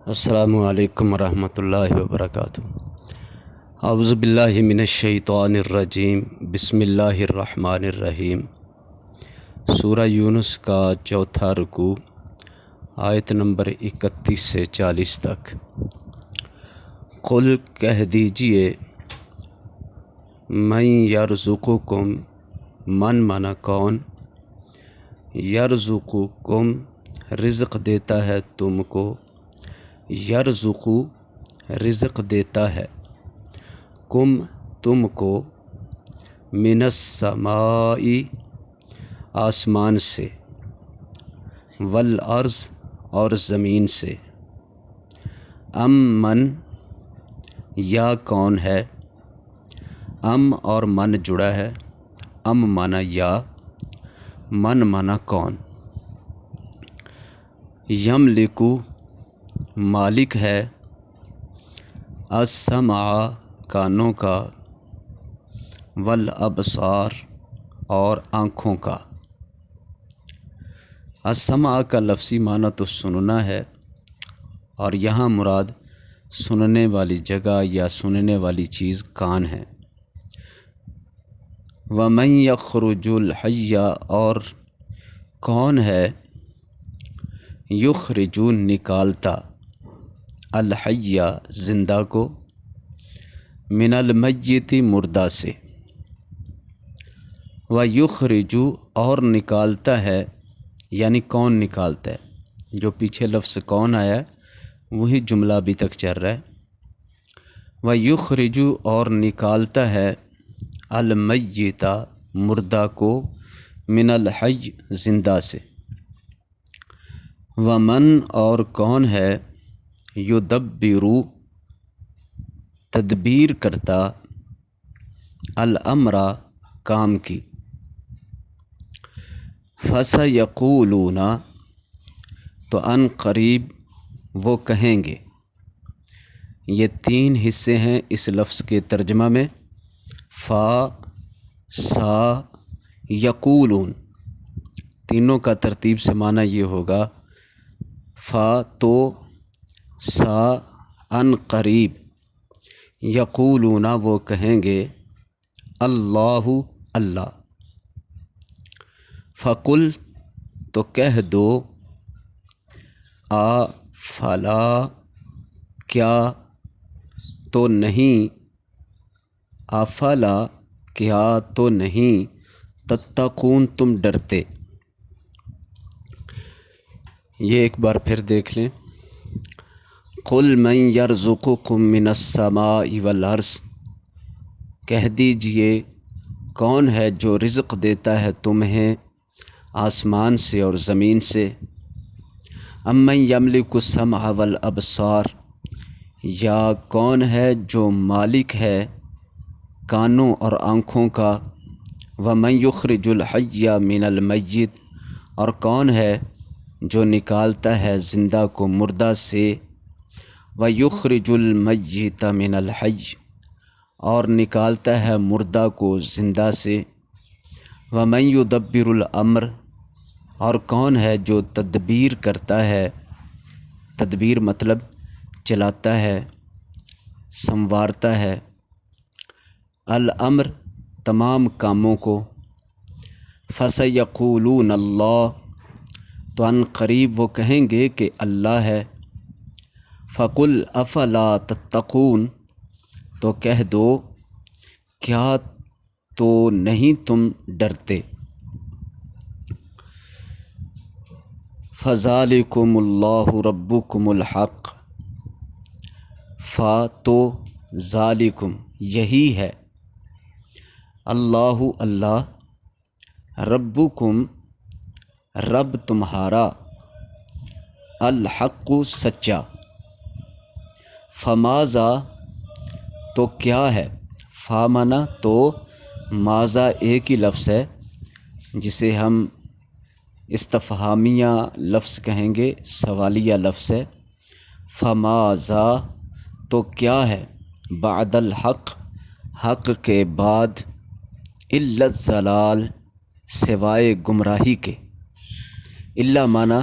السلام علیکم ورحمۃ اللہ وبرکاتہ۔ اعوذ باللہ من الشیطان الرجیم، بسم اللہ الرحمن الرحیم۔ سورہ یونس کا چوتھا رکوع، آیت نمبر 31 سے 40 تک۔ قل کہہ دیجئے، من یرزقکم، من منا کون، یرزقکم رزق دیتا ہے تم کو، یرزقو رزق دیتا ہے، کم تم کو، من السماء آسمان سے، والارض اور زمین سے، ام من یا کون ہے، ام اور من جڑا ہے، ام مانا یا، من مانا کون، یملکو مالک ہے، السمع کانوں کا، والابصار اور آنکھوں کا۔ السمع کا لفظی معنی تو سننا ہے، اور یہاں مراد سننے والی جگہ یا سننے والی چیز کان ہے۔ ومن یخرج الحی اور کون ہے یخرج نکالتا، الحی زندہ کو، من المیت مردہ سے، ویخرج اور نکالتا ہے، یعنی کون نکالتا ہے، جو پیچھے لفظ کون آیا ہے وہی جملہ ابھی تک چل رہا ہے۔ ویخرج اور نکالتا ہے، المیت مردہ کو، من الحی زندہ سے، ومن اور کون ہے یدبرو تدبیر کرتا، الامر کام کی، فسیقولون تو ان قریب وہ کہیں گے۔ یہ تین حصے ہیں اس لفظ کے ترجمہ میں، فا، سا، یقولون، تینوں کا ترتیب سے معنی یہ ہوگا، فا تو، سا ان قریب، یقولون وہ کہیں گے، اللہ اللہ، فقل تو کہہ دو، آ فلا کیا تو نہیں، افلا کیا تو نہیں، تتقون تم ڈرتے۔ یہ ایک بار پھر دیکھ لیں، قل من یرزقکم من السماء والارض، کہہ دیجئے کون ہے جو رزق دیتا ہے تمہیں آسمان سے اور زمین سے، امن یملک السمع والابصار، یا کون ہے جو مالک ہے کانوں اور آنکھوں کا، ومن یخرج الحی من المیت، اور کون ہے جو نکالتا ہے زندہ کو مردہ سے، ویخرج المیت من الحی، اور نکالتا ہے مردہ کو زندہ سے، ومن یدبر الامر، اور کون ہے جو تدبیر کرتا ہے، تدبیر مطلب چلاتا ہے، سنوارتا ہے، الامر تمام کاموں کو، فسیقولون اللہ تو ان قریب وہ کہیں گے کہ اللہ ہے، فقل افلا تتقون تو کہہ دو کیا تو نہیں تم ڈرتے، فذالکم اللہ ربکم الحق، فا تو، ذالکم یہی ہے، اللہ اللہ، ربکم رب تمہارا، الحق سچا، فماذا تو کیا ہے، فا منا تو، ماذا ایک ہی لفظ ہے جسے ہم استفہامیہ لفظ کہیں گے، سوالیہ لفظ ہے، فماذا تو کیا ہے، بعد الحق حق کے بعد، الا الضلال سوائے گمراہی کے، الا مانا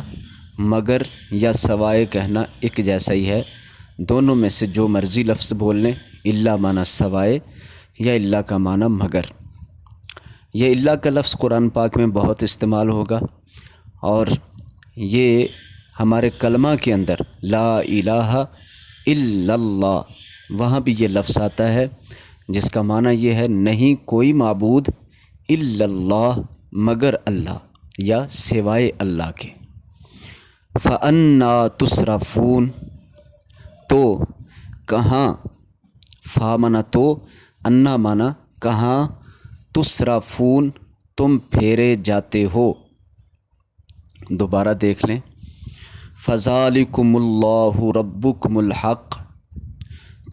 مگر یا سوائے کہنا ایک جیسا ہی ہے، دونوں میں سے جو مرضی لفظ بول لیں۔ الا معنی سوائے یا الا کا معنی مگر۔ یہ الا کا لفظ قرآن پاک میں بہت استعمال ہوگا، اور یہ ہمارے کلمہ کے اندر لا الہ الا اللہ، وہاں بھی یہ لفظ آتا ہے جس کا معنی یہ ہے نہیں کوئی معبود الا اللہ مگر اللہ یا سوائے اللہ کے۔ فَأَنَّا تُصْرَفُونَ، تو کہاں، فا معنی تو، انا معنی کہاں، تصرفون تم پھیرے جاتے ہو۔ دوبارہ دیکھ لیں، فَذَلِكُمُ اللَّهُ رَبُّكُمُ الْحَقُّ،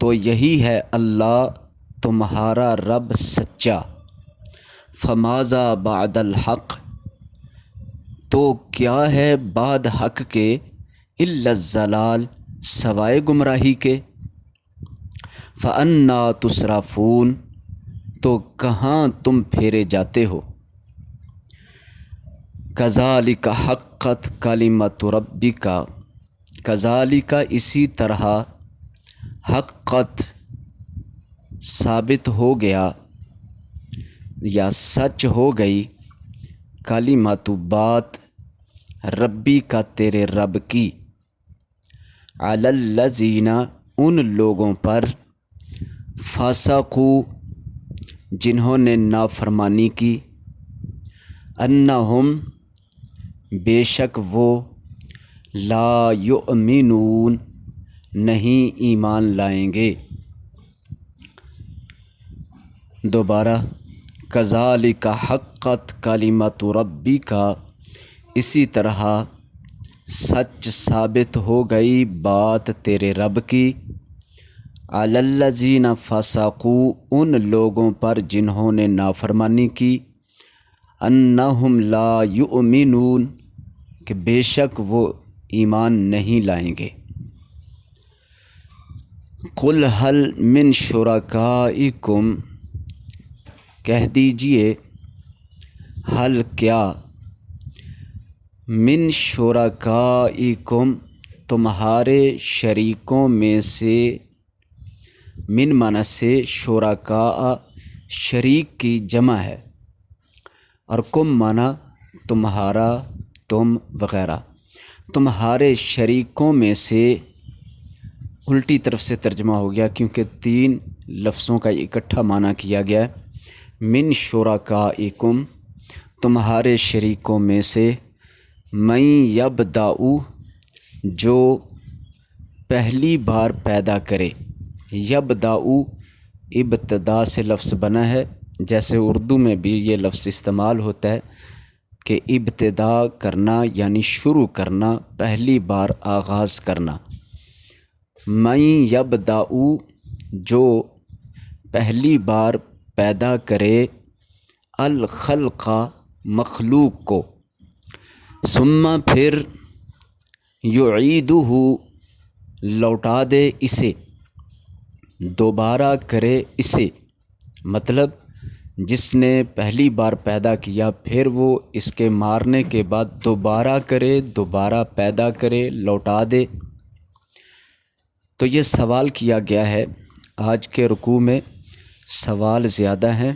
تو یہی ہے اللہ تمہارا رب سچا۔ فَمَاذَا بَعْدَ الْحَقِّ، تو کیا ہے بعد حق کے، الا الضلال، سوائے گمراہی کے۔ فَأَنَّا تُصْرَفُونَ، تو کہاں تم پھیرے جاتے ہو۔ کَذَلِکَ حَقَّتْ کَلِمَتُ رَبِّکَ، کَذَلِکَ اسی طرح، حقت ثابت ہو گیا یا سچ ہو گئی، کلمۃ بات، ربی کا تیرے رب کی، علی الذین ان لوگوں پر، فسقوا جنہوں نے نافرمانی کی، انہم بے شک وہ، لا یؤمنون نہیں ایمان لائیں گے۔ دوبارہ، کذالک حقت کلمۃ ربک، اسی طرح سچ ثابت ہو گئی بات تیرے رب کی، علی الذین فسقوا ان لوگوں پر جنہوں نے نافرمانی کی، انہم لا یؤمنون کہ بے شک وہ ایمان نہیں لائیں گے۔ قل هل من شرکائکم، کہہ دیجئے، حل کیا، من شرکائکم تمہارے شریکوں میں سے، من معنی سے، شرکاء شریک کی جمع ہے، اور کم معنی تمہارا، تم وغیرہ، تمہارے شریکوں میں سے، الٹی طرف سے ترجمہ ہو گیا کیونکہ تین لفظوں کا اکٹھا معنی کیا گیا ہے۔ من شرکائکم تمہارے شریکوں میں سے، من یبدأ جو پہلی بار پیدا کرے، یبدأ ابتدا سے لفظ بنا ہے، جیسے اردو میں بھی یہ لفظ استعمال ہوتا ہے کہ ابتدا کرنا یعنی شروع کرنا، پہلی بار آغاز کرنا۔ من یبدأ جو پہلی بار پیدا کرے، الخلق مخلوق کو، ثم پھر، یعیدہ لوٹا دے اسے، دوبارہ کرے اسے، مطلب جس نے پہلی بار پیدا کیا پھر وہ اس کے مارنے کے بعد دوبارہ کرے، دوبارہ پیدا کرے، لوٹا دے۔ تو یہ سوال کیا گیا ہے، آج کے رکوع میں سوال زیادہ ہیں،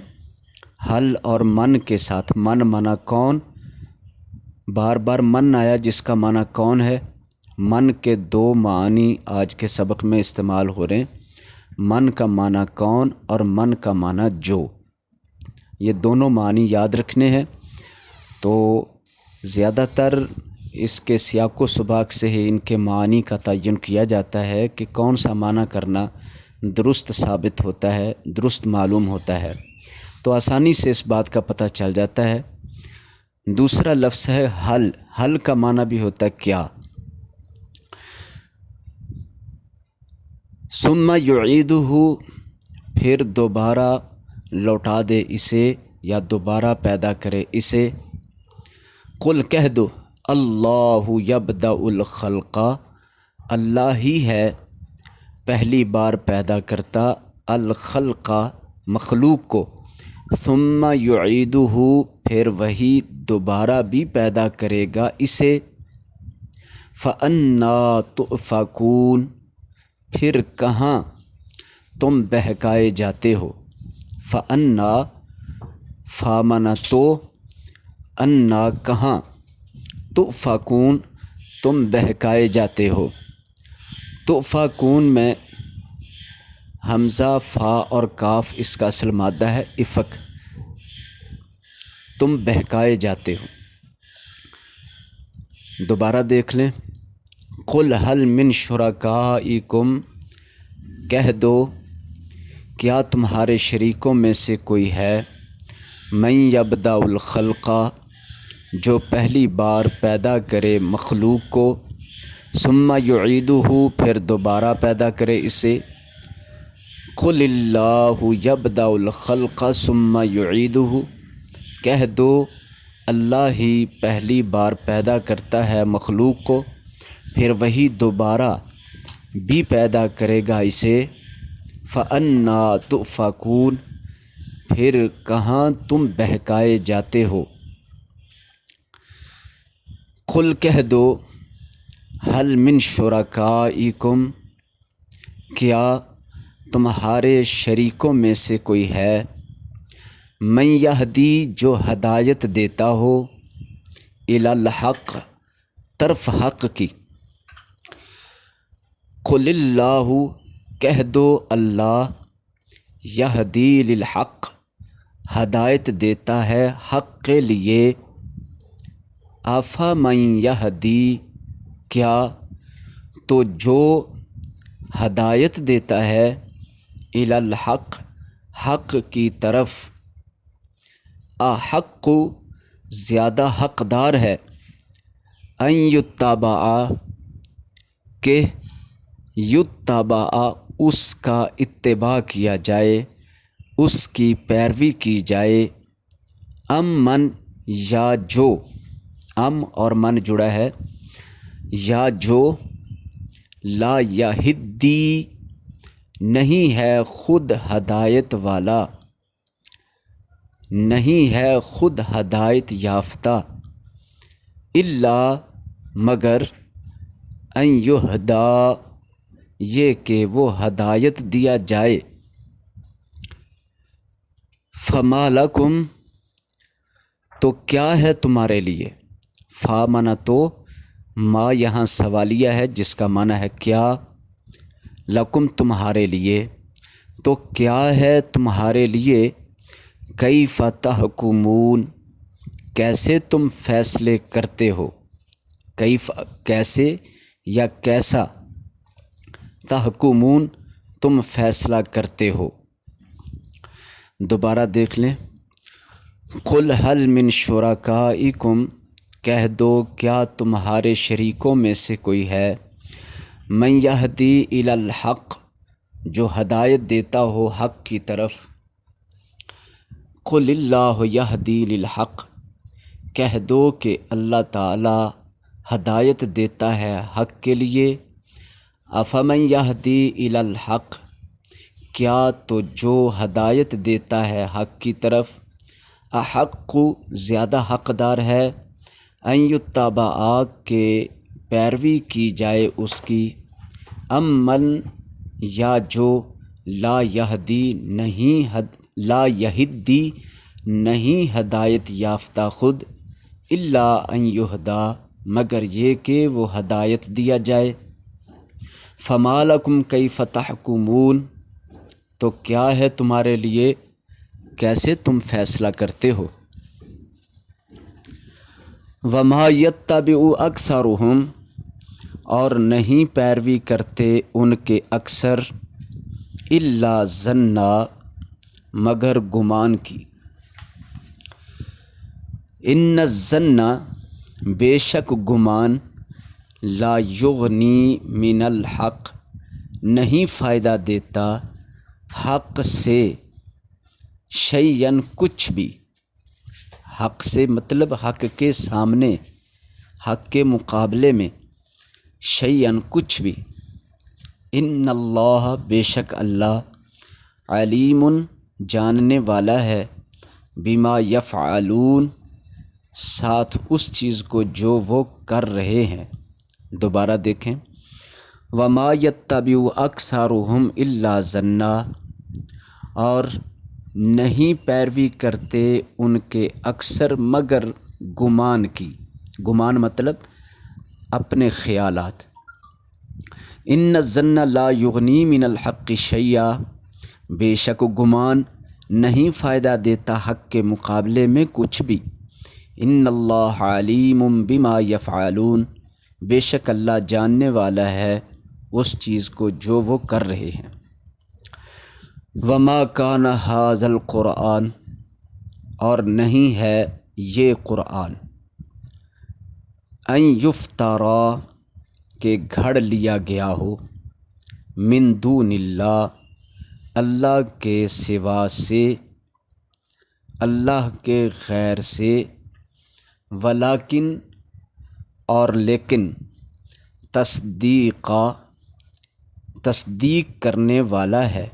حل اور من کے ساتھ۔ من معنی کون، بار بار من آیا جس کا معنی کون ہے۔ من کے دو معنی آج کے سبق میں استعمال ہو رہے ہیں، من کا معنی کون اور من کا معنی جو، یہ دونوں معنی یاد رکھنے ہیں۔ تو زیادہ تر اس کے سیاق و سباق سے ہی ان کے معنی کا تعین کیا جاتا ہے کہ کون سا معنی کرنا درست ثابت ہوتا ہے، درست معلوم ہوتا ہے، تو آسانی سے اس بات کا پتہ چل جاتا ہے۔ دوسرا لفظ ہے حل، حل کا معنی بھی ہوتا ہے کیا۔ ثم یعیدہ پھر دوبارہ لوٹا دے اسے یا دوبارہ پیدا کرے اسے۔ قل کہہ دو، اللہ یبدأ الخلق، اللہ ہی ہے پہلی بار پیدا کرتا، الخلق مخلوق کو، ثم یعیدہ پھر وہی دوبارہ بھی پیدا کرے گا اسے، فَأَنَّا تُؤْفَكُونَ، پھر کہاں تم بہکائے جاتے ہو۔ فَأَنَّا، فامنا تو، انا کہاں، تؤفکون تم بہکائے جاتے ہو۔ تؤفکون میں حمزہ، فا اور کاف اس کا اصل مادہ ہے افک، تم بہکائے جاتے ہو۔ دوبارہ دیکھ لیں، قل هل من شرکائکم، کہہ دو کیا تمہارے شریکوں میں سے کوئی ہے، من یبدأ الخلق، جو پہلی بار پیدا کرے مخلوق کو، ثم یعیدہ، پھر دوبارہ پیدا کرے اسے۔ قل اللہ یبدأ الخلق ثم یعیدہ، کہہ دو اللہ ہی پہلی بار پیدا کرتا ہے مخلوق کو، پھر وہی دوبارہ بھی پیدا کرے گا اسے۔ فَأَنَّا تُؤْفَكُونَ، پھر کہاں تم بہکائے جاتے ہو۔ قل کہہ دو، هل من شرکائکم، کیا تمہارے شریکوں میں سے کوئی ہے، من یہدی، جو ہدایت دیتا ہو، الی الحق، طرف حق کی۔ قل اللہ، کہہ دو اللہ، یہدی للحق، ہدایت دیتا ہے حق کے لیے۔ افمن یہدی، کیا تو جو ہدایت دیتا ہے، الی الحق، حق کی طرف، احق، زیادہ حقدار ہے، ان یتبع، کہ یتبع، اس کا اتباع کیا جائے، اس کی پیروی کی جائے۔ ام من، یا جو، ام اور من جڑا ہے، یا جو، لا یہدی، نہیں ہے خود ہدایت والا، نہیں ہے خود ہدایت یافتہ، الا، مگر، ان یہدیٰ، یہ کہ وہ ہدایت دیا جائے۔ فما لکم، تو کیا ہے تمہارے لیے، فا منا تو، ما یہاں سوالیہ ہے جس کا معنی ہے کیا، لکم تمہارے لیے، تو کیا ہے تمہارے لیے، کیف تحکمون، کیسے تم فیصلے کرتے ہو، کیف کیسے یا کیسا، تحکمون تم فیصلہ کرتے ہو۔ دوبارہ دیکھ لیں، قل هل من شرکائکم، کہہ دو کیا تمہارے شریکوں میں سے کوئی ہے، من یہدی الی الحق، جو ہدایت دیتا ہو حق کی طرف۔ قل اللہ یہدی للحق، کہہ دو کہ اللہ تعالی ہدایت دیتا ہے حق کے لیے۔ افمن یہدی الی الحق، کیا تو جو ہدایت دیتا ہے حق کی طرف، احق، زیادہ حقدار ہے، ان یتبع، کہ پیروی کی جائے اس کی۔ ام من، یا جو، لا یہدی، لا یہدی، نہیں ہدایت یافتہ خود، الا ان یہدیٰ، مگر یہ کہ وہ ہدایت دیا جائے۔ فما لکم کیف تحکمون، تو کیا ہے تمہارے لیے، کیسے تم فیصلہ کرتے ہو۔ وما یتبع اکثرہم، اور نہیں پیروی کرتے ان کے اکثر، الا ظنا، مگر گمان کی۔ ان الظن، بے شک گمان، لا یغنی من الحق، نہیں فائدہ دیتا حق سے، شیئن، کچھ بھی، حق سے مطلب حق کے سامنے، حق کے مقابلے میں، شیئن، کچھ بھی۔ ان اللہ، بے شک اللہ، علیم، جاننے والا ہے، بما یفعلون، ساتھ اس چیز کو جو وہ کر رہے ہیں۔ دوبارہ دیکھیں، وما یتبع اکثرہم الا ظنا، اور نہیں پیروی کرتے ان کے اکثر مگر گمان کی، گمان مطلب اپنے خیالات۔ ان الظن لا یغنی من الحق شیئا، بے شک گمان نہیں فائدہ دیتا حق کے مقابلے میں کچھ بھی۔ ان اللہ علیم بما یفعلون، بے شک اللہ جاننے والا ہے اس چیز کو جو وہ کر رہے ہیں۔ وما کان ھذا القرآن، اور نہیں ہے یہ قرآن، ان یفترا، کہ گھڑ لیا گیا ہو، من دون اللہ، اللہ کے سوا سے، اللہ کے غیر سے، ولیکن، اور لیکن، تصدیق کرنے والا ہے،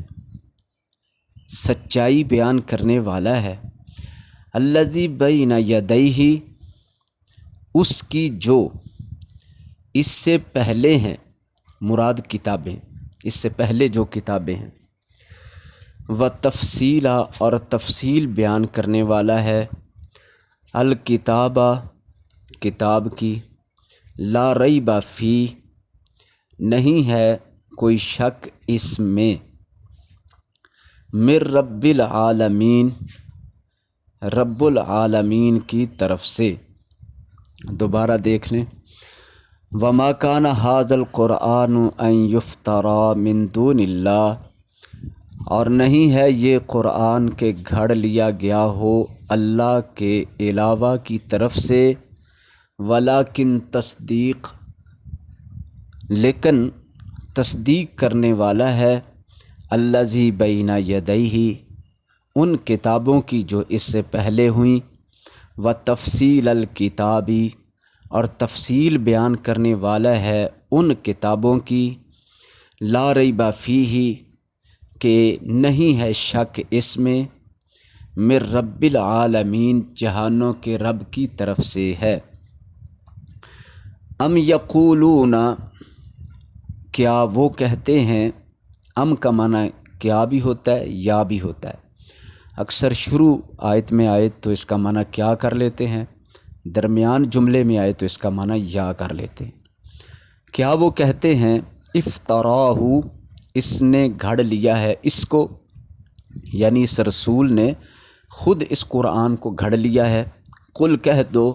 سچائی بیان کرنے والا ہے، الذی بین یدیہ، اس کی جو اس سے پہلے ہیں، مراد کتابیں، اس سے پہلے جو کتابیں ہیں، و تفصیلا، اور تفصیل بیان کرنے والا ہے، الکتابہ، کتاب کی، لا ریب فی، نہیں ہے کوئی شک اس میں، من رب العالمین، رب العالمین کی طرف سے۔ دوبارہ دیکھ لیں، وما کان ھذا القرآن ان یفترا من دون اللہ، اور نہیں ہے یہ قرآن کہ گھڑ لیا گیا ہو اللہ کے علاوہ کی طرف سے، ولیکن، تصدیق، لیکن تصدیق کرنے والا ہے، الذی بین یدیہ، ان کتابوں کی جو اس سے پہلے ہوئیں، و تفصیل الکتابی، اور تفصیل بیان کرنے والا ہے ان کتابوں کی، لا ریب فیہ، کہ نہیں ہے شک اس میں، من رب العالمین، جہانوں کے رب کی طرف سے ہے۔ ام یقولون، کیا وہ کہتے ہیں، ام کا معنی کیا بھی ہوتا ہے یا بھی ہوتا ہے، اکثر شروع آیت میں آئے تو اس کا معنی کیا کر لیتے ہیں، درمیان جملے میں آئے تو اس کا معنی یا کر لیتے ہیں۔ کیا وہ کہتے ہیں، افطراہ، اس نے گھڑ لیا ہے اس کو، یعنی اس رسول نے خود اس قرآن کو گھڑ لیا ہے، قل کہہ دو،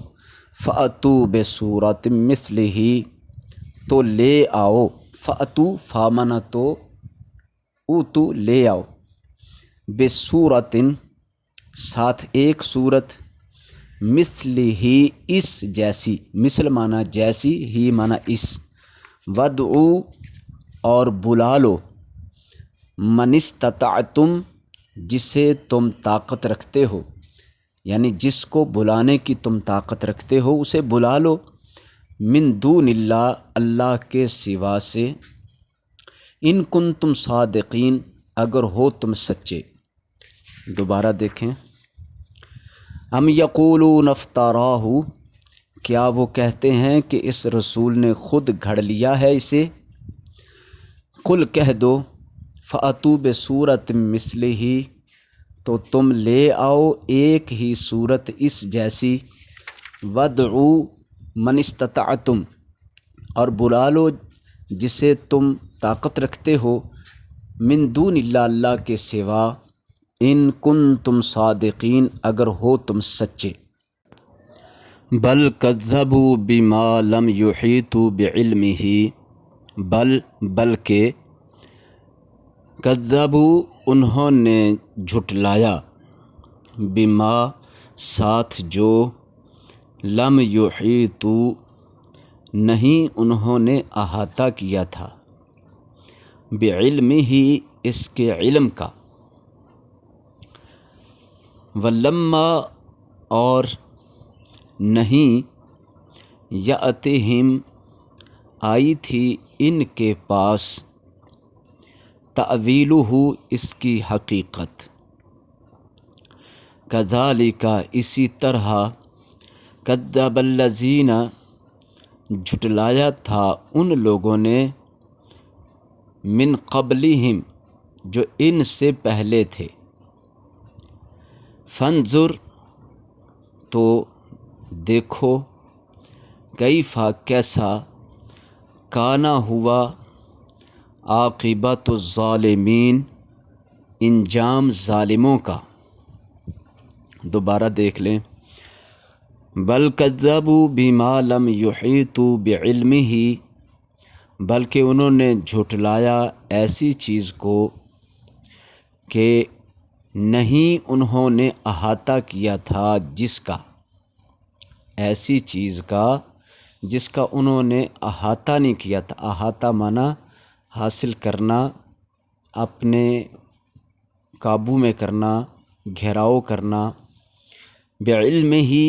فأتوا بسورۃ مثلہ، تو لے آؤ، فأتوا، فامنا تو، اوتو، لے آؤ، بسورۃ، ساتھ ایک صورت، مثلہ، اس جیسی، مثل معنی جیسی، ہی معنی اس، ودعو، اور بلا لو، من استطعتم، جسے تم طاقت رکھتے ہو، یعنی جس کو بلانے کی تم طاقت رکھتے ہو اسے بلا لو، من دون اللہ، اللہ کے سوا سے، ان کنتم صادقین، اگر ہو تم سچے۔ دوبارہ دیکھیں، ام یقولون افطراہ، کیا وہ کہتے ہیں کہ اس رسول نے خود گھڑ لیا ہے اسے، قل کہہ دو، فأتوا بسورۃ مثلہ، تو تم لے آؤ ایک ہی صورت اس جیسی، ودعو من استطعتم، اور بلا لو جسے تم طاقت رکھتے ہو، من دون اللہ، اللہ کے سوا، ان کنتم صادقین، اگر ہو تم سچے۔ بل کذبوا بما لم یحیطوا بعلمہ، بلکہ، کذبوا، انہوں نے جھٹلایا، بما، ساتھ جو، لم یحیطوا، نہیں انہوں نے احاطہ کیا تھا، بعلمہ، اس کے علم کا، ولما، اور نہیں، یأتہم، آئی تھی ان کے پاس، تأویلہ، اس کی حقیقت، کذالک، اسی طرح، کذب الذین، جھٹلایا تھا ان لوگوں نے من قبلہم جو ان سے پہلے تھے۔ فانظر تو دیکھو، کیفا کیسا، کانا ہوا، عاقبۃ الظالمین انجام ظالموں کا۔ دوبارہ دیکھ لیں، بل کذبوا بما لم یحیطوا بعلمہ، بلکہ انہوں نے جھٹلایا ایسی چیز کو کہ نہیں انہوں نے احاطہ کیا تھا جس کا، ایسی چیز کا جس کا انہوں نے احاطہ نہیں کیا تھا۔ احاطہ معنی حاصل کرنا، اپنے قابو میں کرنا، گھیراؤ کرنا، بعلم ہی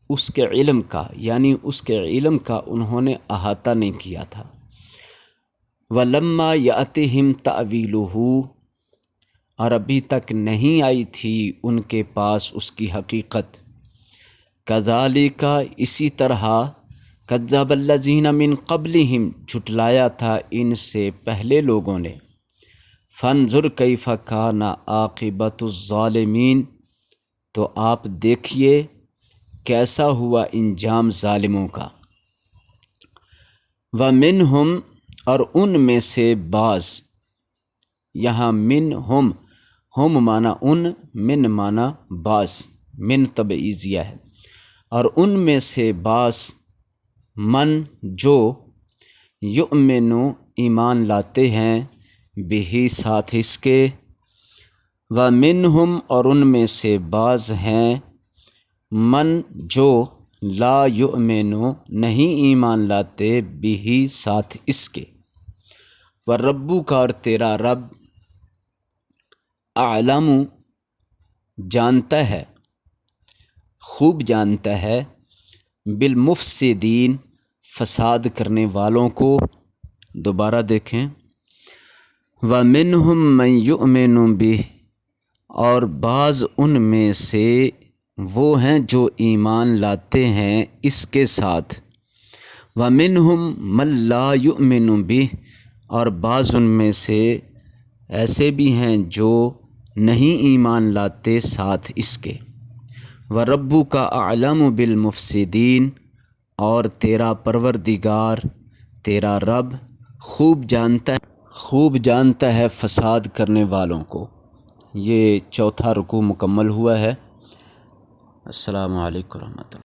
اس کے علم کا، یعنی اس کے علم کا انہوں نے احاطہ نہیں کیا تھا۔ وَلَمَّا يَأْتِهِمْ تَأْوِيلُهُ، اور ابھی تک نہیں آئی تھی ان کے پاس اس کی حقیقت۔ كَذَلِكَ، اسی طرح، كَذَّبَ الَّذِينَ مِن قَبْلِهِمْ، جھٹلایا تھا ان سے پہلے لوگوں نے۔ فانظر کیف کان عاقبۃ الظالمین، تو آپ دیکھیے کیسا ہوا انجام ظالموں کا۔ وَمِنْهُمْ، اور ان میں سے بعض، یہاں منہم، ہم معنی ان، من معنی بعض، من تبعیضیہ ہے، اور ان میں سے بعض، من جو، یؤمنو ایمان لاتے ہیں، بہی ساتھ اس کے، وَمِنْهُمْ، اور ان میں سے بعض ہیں، من جو، لا یؤمنو نہیں ایمان لاتے، بہی ساتھ اس کے، وَرَبُّکَ، اور تیرا رب، اعلم جانتا ہے، خوب جانتا ہے، بالمفسدین فساد کرنے والوں کو۔ دوبارہ دیکھیں، وَمِنْهُمْ مَنْ يُؤْمِنُ بِهِ، اور بعض ان میں سے وہ ہیں جو ایمان لاتے ہیں اس کے ساتھ۔ وَمِنْهُمْ مَنْ لَا يُؤْمِنُ بِهِ، اور بعض ان میں سے ایسے بھی ہیں جو نہیں ایمان لاتے ساتھ اس کے۔ وَرَبُّکَ اعلم بالمفسدین، اور تیرا پروردگار، تیرا رب خوب جانتا ہے فساد کرنے والوں کو۔ یہ چوتھا رکوع مکمل ہوا ہے۔ السلام علیکم ورحمۃ اللہ۔